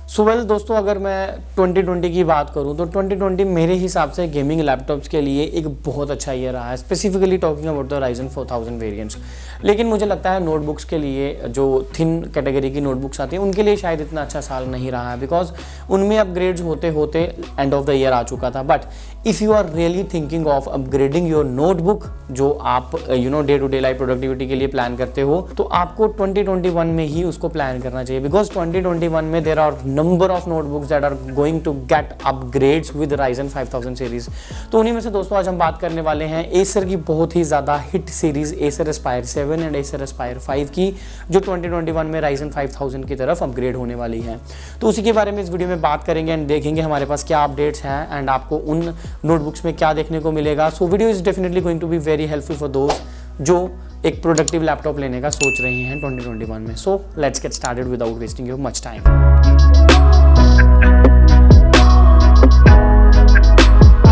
So well दोस्तों, अगर मैं 2020 की बात करूं तो 2020 मेरे हिसाब से गेमिंग लैपटॉप्स के लिए एक बहुत अच्छा ईयर रहा है, specifically talking about the Ryzen 4000 variants. लेकिन मुझे लगता है नोटबुक्स के लिए, जो थिन कैटेगरी की नोटबुक्स आती हैं, उनके लिए शायद इतना अच्छा साल नहीं रहा है, बिकॉज उनमें अपग्रेड्स होते होते एंड ऑफ द ईयर आ चुका था। But if you are really thinking of upgrading your notebook, जो आप day to day life productivity के लिए प्लान करते हो, तो आपको 2021 में ही उसको प्लान करना चाहिए, बिकॉज 2021 में there are number of notebooks that are going to get upgrades with Ryzen 5000 series. तो उन्हीं में से दोस्तों आज हम बात करने वाले हैं एसर की बहुत ही ज़्यादा hit series Acer Aspire 7 and Acer Aspire 5 की, जो 2021 में राइजन 5000 की तरफ अपग्रेड होने वाली है। तो उसी के बारे में इस वीडियो में बात करेंगे एंड देखेंगे हमारे पास क्या अपडेट्स हैं एंड आपको उन नोटबुक्स में क्या देखने को मिलेगा। So video is definitely going to be very helpful for दोस्त जो एक प्रोडक्टिव लैपटॉप लेने का सोच रहे हैं 2021 में। So let's get started without wasting your much time.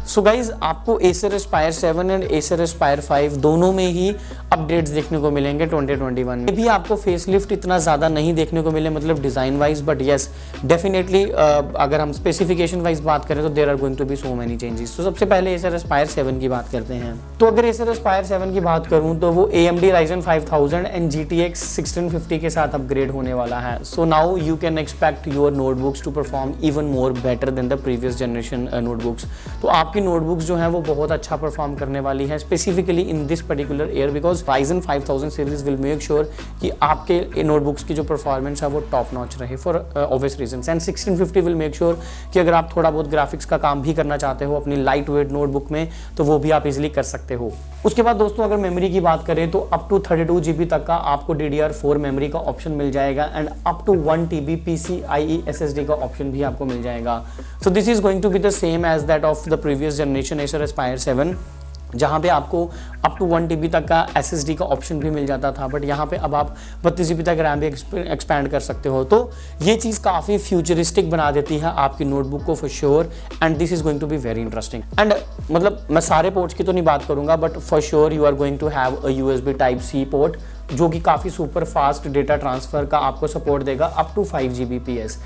So guys, आपको Acer Aspire 7 and Acer Aspire 5 दोनों में ही अपडेट्स देखने को मिलेंगे 2021 में। भी आपको फेसलिफ्ट इतना ज़्यादा नहीं देखने को मिले, मतलब design wise, but yes definitely अगर हम स्पेसिफिकेशन वाइज बात करें तो there are going to be so many changes. तो सबसे पहले एसर एस्पायर 7 की बात करते हैं। तो अगर एसर एस्पायर 7 की बात करूँ तो वो AMD Ryzen 5000 एंड GTX 1650 के साथ अपग्रेड होने वाला है। So now you can expect your notebooks to perform even more better than the previous generation notebooks. तो आपकी नोटबुक्स जो हैं वो बहुत अच्छा परफॉर्म करने वाली है, specifically in this particular year, because Ryzen 5000 series will make sure कि आपके नोटबुक्स की जो परफॉर्मेंस है वो टॉप नॉच रहे for obvious reasons. And 1650 will make sure कि अगर आप थोड़ा बहुत ग्राफिक्स का काम भी करना चाहते हो अपनी लाइट वेट नोटबुक में, तो वो भी आप इजीली कर सकते हो। उसके बाद दोस्तों अगर मेमोरी की बात करें तो अप टू 32 GB तक का आपको DDR4 मेमोरी का ऑप्शन मिल जाएगा and up to 1 TB PCIe SSD का ऑप्शन भी आपको मिल जाएगा। So this is going to be the same as that of the previous generation Acer Aspire 7, जहाँ पे आपको अप टू 1 TB तक का SSD का ऑप्शन भी मिल जाता था, बट यहाँ पे अब आप 32 GB तक रैम भी एक्सपैंड कर सकते हो। तो ये चीज़ काफ़ी फ्यूचरिस्टिक बना देती है आपकी नोटबुक को for sure, and this is going to be very interesting. And मतलब मैं सारे पोर्ट्स की तो नहीं बात करूँगा, but for sure you are going to have a USB Type-C port, जो कि काफ़ी सुपर फास्ट डेटा ट्रांसफ़र का आपको सपोर्ट देगा अप टू 5 Gbps।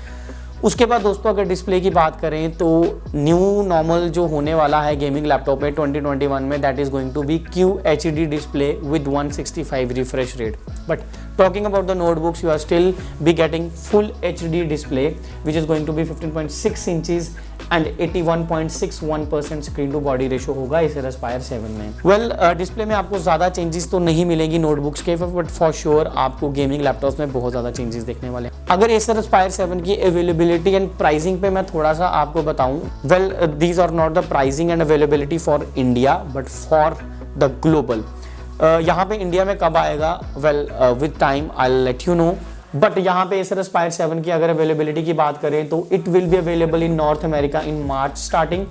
उसके बाद दोस्तों अगर डिस्प्ले की बात करें तो न्यू नॉर्मल जो होने वाला है गेमिंग लैपटॉप में 2021 में, that is going to be QHD display with 165 refresh rate. But talking about the notebooks, you are still be getting full HD display which is going to be 15.6 inches and 81.61% screen to body ratio होगा Acer Aspire 7 में। Well display में आपको ज़्यादा changes तो नहीं मिलेंगी notebooks के, but for sure आपको गेमिंग लैपटॉप्स में बहुत ज़्यादा चेंजेस देखने वाले हैं। अगर एसर एस्पायर 7 की अवेलेबिलिटी एंड प्राइसिंग पे मैं थोड़ा सा आपको बताऊं, well these are not the pricing and availability for India but for the global. यहाँ पे इंडिया में कब आएगा, well with time I will let you know. But यहाँ पे एसर एस्पायर 7 की अगर अवेलेबिलिटी की बात करें तो it will be available in North America in March starting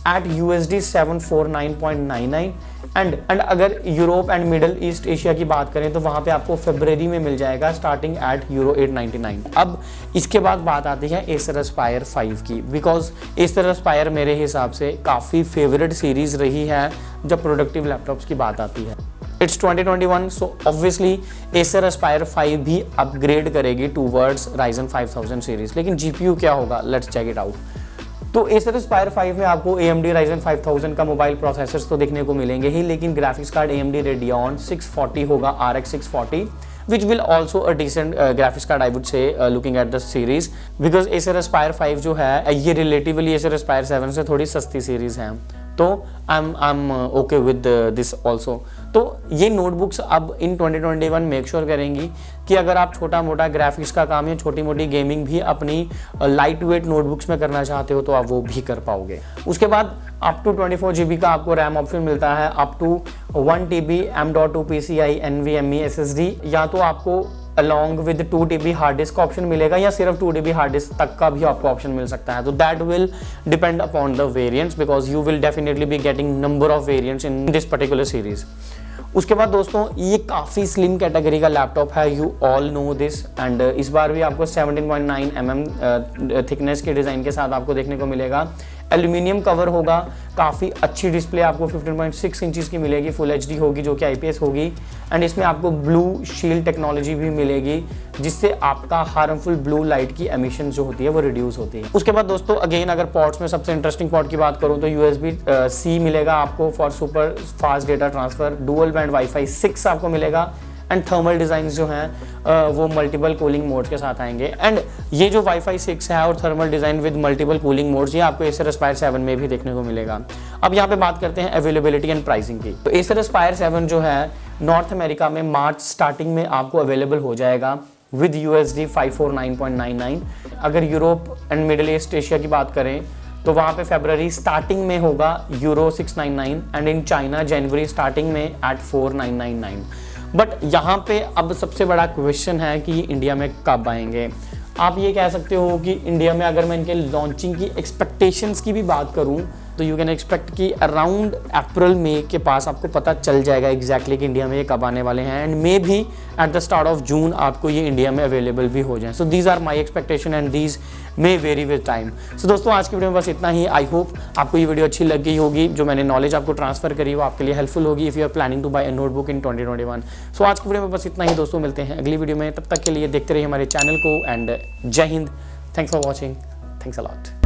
at USD 749.99 and अगर Europe and Middle East Asia की बात करें तो वहाँ पे आपको फरवरी में मिल जाएगा स्टार्टिंग एट €899। अब इसके बाद बात आती है एसर एस्पायर 5 की, बिकॉज एसर एस्पायर मेरे हिसाब से काफ़ी फेवरेट सीरीज़ रही है जब प्रोडक्टिव लैपटॉप्स की बात आती है। It's 2021, so obviously Acer Aspire 5 भी अपग्रेड करेगी टूवर्ड्स राइजन 5000 सीरीज। लेकिन GPU क्या होगा, लेट्स चेक इट आउट। तो एसर एस्पायर 5 में आपको AMD Ryzen 5000 का मोबाइल प्रोसेसर्स तो देखने को मिलेंगे ही, लेकिन ग्राफिक्स कार्ड AMD Radeon 640 होगा, RX 640, which will also a decent graphics card I would say looking at the series, because Acer Aspire 5 जो है ये रिलेटिवली एसर एस्पायर 7 से थोड़ी सस्ती सीरीज है, तो I am okay with this also. तो ये नोटबुक्स अब इन 2021 मेक श्योर करेंगी कि अगर आप छोटा मोटा ग्राफिक्स का काम या छोटी मोटी गेमिंग भी अपनी लाइट वेट नोटबुक्स में करना चाहते हो तो आप वो भी कर पाओगे। उसके बाद अप टू 24 GB का आपको रैम ऑप्शन मिलता है, up to 1 TB M.2 PCI NVMe SSD, या तो आपको along with 2 TB hard disk का ऑप्शन मिलेगा या सिर्फ 2 TB हार्ड डिस्क तक का भी आपको ऑप्शन मिल सकता है। तो that will depend upon the variants, because you will definitely be getting number of variants in this particular series. उसके बाद दोस्तों ये काफ़ी स्लिम कैटेगरी का लैपटॉप है, you all know this, and इस बार भी आपको 17.9 mm थिकनेस के डिज़ाइन के साथ आपको देखने को मिलेगा। एल्यूमिनियम कवर होगा, काफ़ी अच्छी डिस्प्ले आपको 15.6 इंचज़ की मिलेगी, फुल एचडी होगी जो कि IPS होगी। एंड इसमें आपको ब्लू शील्ड टेक्नोलॉजी भी मिलेगी जिससे आपका हार्मफुल ब्लू लाइट की एमिशन जो होती है वो रिड्यूस होती है। उसके बाद दोस्तों अगेन अगर पोर्ट्स में सबसे इंटरेस्टिंग पोर्ट की बात करूँ तो USB-C मिलेगा आपको for super fast data transfer, dual band wifi 6 आपको मिलेगा एंड थर्मल डिज़ाइन जो हैं वो मल्टीपल कूलिंग मोड के साथ आएंगे। एंड ये जो वाईफाई 6 है और thermal design with multiple cooling modes ये आपको Acer Aspire 7 में भी देखने को मिलेगा। अब यहाँ पे बात करते हैं अवेलेबिलिटी एंड प्राइसिंग की। तो Acer Aspire 7 जो है नॉर्थ अमेरिका में मार्च स्टार्टिंग में आपको अवेलेबल हो जाएगा विद USD 549.99। अगर Europe and middle east Asia की बात करें तो वहाँ पे फरवरी स्टार्टिंग में होगा euro 699 and in China January starting में एट 4999। बट यहाँ पे अब सबसे बड़ा क्वेश्चन है कि इंडिया में कब आएंगे। आप ये कह सकते हो कि इंडिया में अगर मैं इनके लॉन्चिंग की एक्सपेक्टेशंस की भी बात करूँ तो यू कैन एक्सपेक्ट कि अराउंड अप्रैल मई के पास आपको पता चल जाएगा एग्जैक्टली कि इंडिया में ये कब आने वाले हैं and maybe at the start of June आपको ये इंडिया में अवेलेबल भी हो जाए। So these are my expectation and these may vary with time. सो दोस्तों आज की वीडियो में बस इतना ही। आई होप आपको ये वीडियो अच्छी लग गई होगी, जो मैंने नॉलेज आपको ट्रांसफर करी वो आपके लिए हेल्पफुल होगी if you are planning to buy a notebook in 2021। So आज की वीडियो में बस इतना ही दोस्तों, मिलते हैं अगली वीडियो में, तब तक के लिए देखते रहिए हमारे चैनल को एंड जय Hind. Thanks for watching, thanks a lot.